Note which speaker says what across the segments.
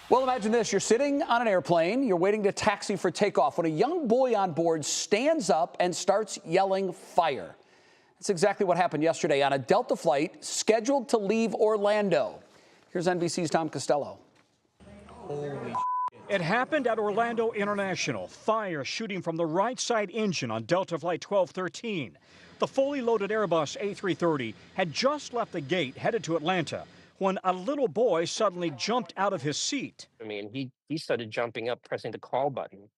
Speaker 1: Well, imagine this. You're sitting on an airplane. You're waiting to taxi for takeoff when a young boy on board stands up and starts yelling fire. That's exactly what happened yesterday on a Delta flight scheduled to leave Orlando. Here's NBC's Tom Costello.
Speaker 2: It happened at Orlando International. Fire shooting from the right side engine on Delta Flight 1213. The fully loaded Airbus A330 had just left the gate headed to Atlanta when a little boy suddenly jumped out of his seat.
Speaker 3: I mean, he started jumping up, pressing the call button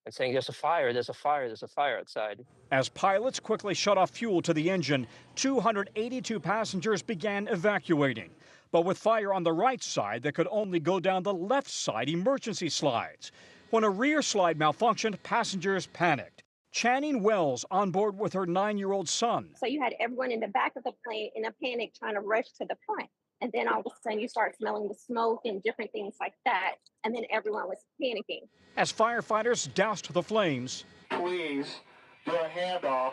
Speaker 3: and saying, "There's a fire, there's a fire, there's a fire outside."
Speaker 2: As pilots quickly shut off fuel to the engine, 282 passengers began evacuating. But with fire on the right side, they could only go down the left side emergency slides. When a rear slide malfunctioned, passengers panicked. Channing Wells on board with her 9-year-old son.
Speaker 4: So you had everyone in the back of the plane in a panic trying to rush to the front. And then all of a sudden you start smelling the smoke and different things like that. And then everyone was panicking.
Speaker 2: As firefighters doused the flames,
Speaker 5: please do a handoff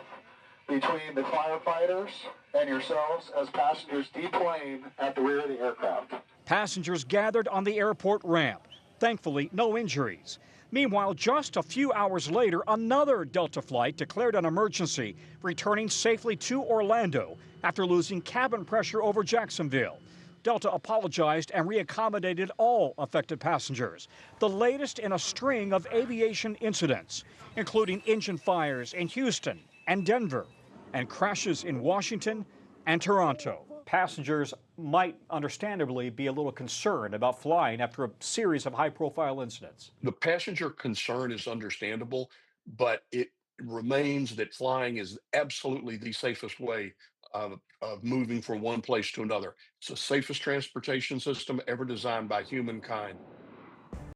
Speaker 5: between the firefighters and yourselves as passengers deplane at the rear of the aircraft.
Speaker 2: passengers gathered on the airport ramp. Thankfully, no injuries. Meanwhile, just a few hours later, another Delta flight declared an emergency, returning safely to Orlando after losing cabin pressure over Jacksonville. Delta apologized and reaccommodated all affected passengers, the latest in a string of aviation incidents, including engine fires in Houston and Denver, and crashes in Washington and Toronto. Passengers might understandably be a little concerned about flying after a series of high-profile incidents.
Speaker 6: The passenger concern is understandable, but it remains that flying is absolutely the safest way of moving from one place to another. It's the safest transportation system ever designed by humankind.